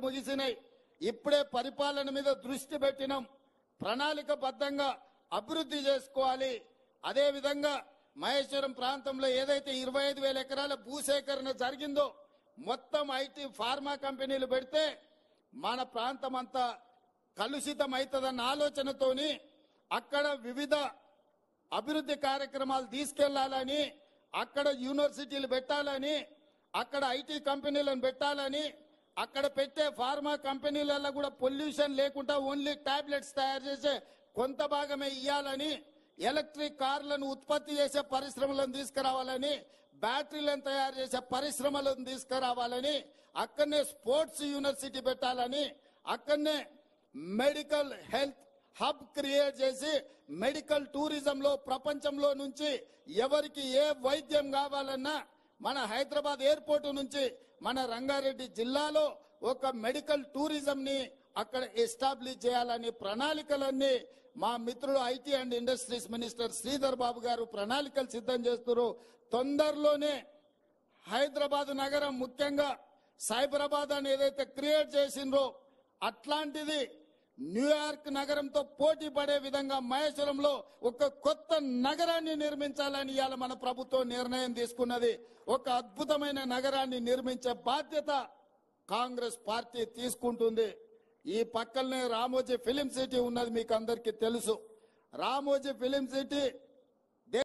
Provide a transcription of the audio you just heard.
ముగిసినాయి. ఇప్పుడే పరిపాలన మీద దృష్టి పెట్టినాం. ప్రణాళికబద్ధంగా అభివృద్ధి చేసుకోవాలి. అదే విధంగా మహేశ్వరం ప్రాంతంలో ఏదైతే 25,000 ఎకరాల భూసేకరణ జరిగిందో మొత్తం ఐటీ ఫార్మా కంపెనీలు పెడితే మన ప్రాంతం అంతా కలుషితం అవుతుందన్న ఆలోచనతోని అక్కడ వివిధ అభివృద్ధి కార్యక్రమాలు తీసుకెళ్లాలని, అక్కడ యూనివర్సిటీలు పెట్టాలని, అక్కడ ఐటీ కంపెనీలను పెట్టాలని, అక్కడ పెట్టే ఫార్మా కంపెనీలలో కూడా పొల్యూషన్ లేకుండా ఓన్లీ టాబ్లెట్స్ తయారు చేసే కొంత భాగమే ఇయ్యాలని, ఎలక్ట్రిక్ కార్లను ఉత్పత్తి చేసే పరిశ్రమలను తీసుకురావాలని, బ్యాటరీలను తయారు చేసే పరిశ్రమలను తీసుకురావాలని, అక్కడనే స్పోర్ట్స్ యూనివర్సిటీ పెట్టాలని, అక్కడనే మెడికల్ హెల్త్ హబ్ క్రియేట్ చేసి మెడికల్ టూరిజంలో ప్రపంచంలో నుంచి ఎవరికి ఏ వైద్యం కావాలన్నా మన హైదరాబాద్ ఎయిర్పోర్ట్ నుంచి మన రంగారెడ్డి జిల్లాలో ఒక మెడికల్ టూరిజం ని అక్కడ ఎస్టాబ్లిష్ చేయాలని ప్రణాళికలన్నీ మా మిత్రుడు IT and industries minister Sridhar Babu గారు ప్రణాళికలు సిద్ధం చేస్తున్నారు. తొందరలోనే హైదరాబాద్ నగరం ముఖ్యంగా సైబరాబాద్ అని ఏదైతే క్రియేట్ చేసిండ్రో అట్లాంటిది న్యూయార్క్ నగరంతో పోటీ పడే విధంగా మహేశ్వరంలో ఒక కొత్త నగరాన్ని నిర్మించాలని ఇవాళ మన ప్రభుత్వం నిర్ణయం తీసుకున్నది. ఒక అద్భుతమైన నగరాన్ని నిర్మించే బాధ్యత కాంగ్రెస్ పార్టీ తీసుకుంటుంది. ఈ పక్కనే రామోజీ ఫిలిం సిటీ ఉన్నది, మీకు అందరికీ తెలుసు. Ramoji film city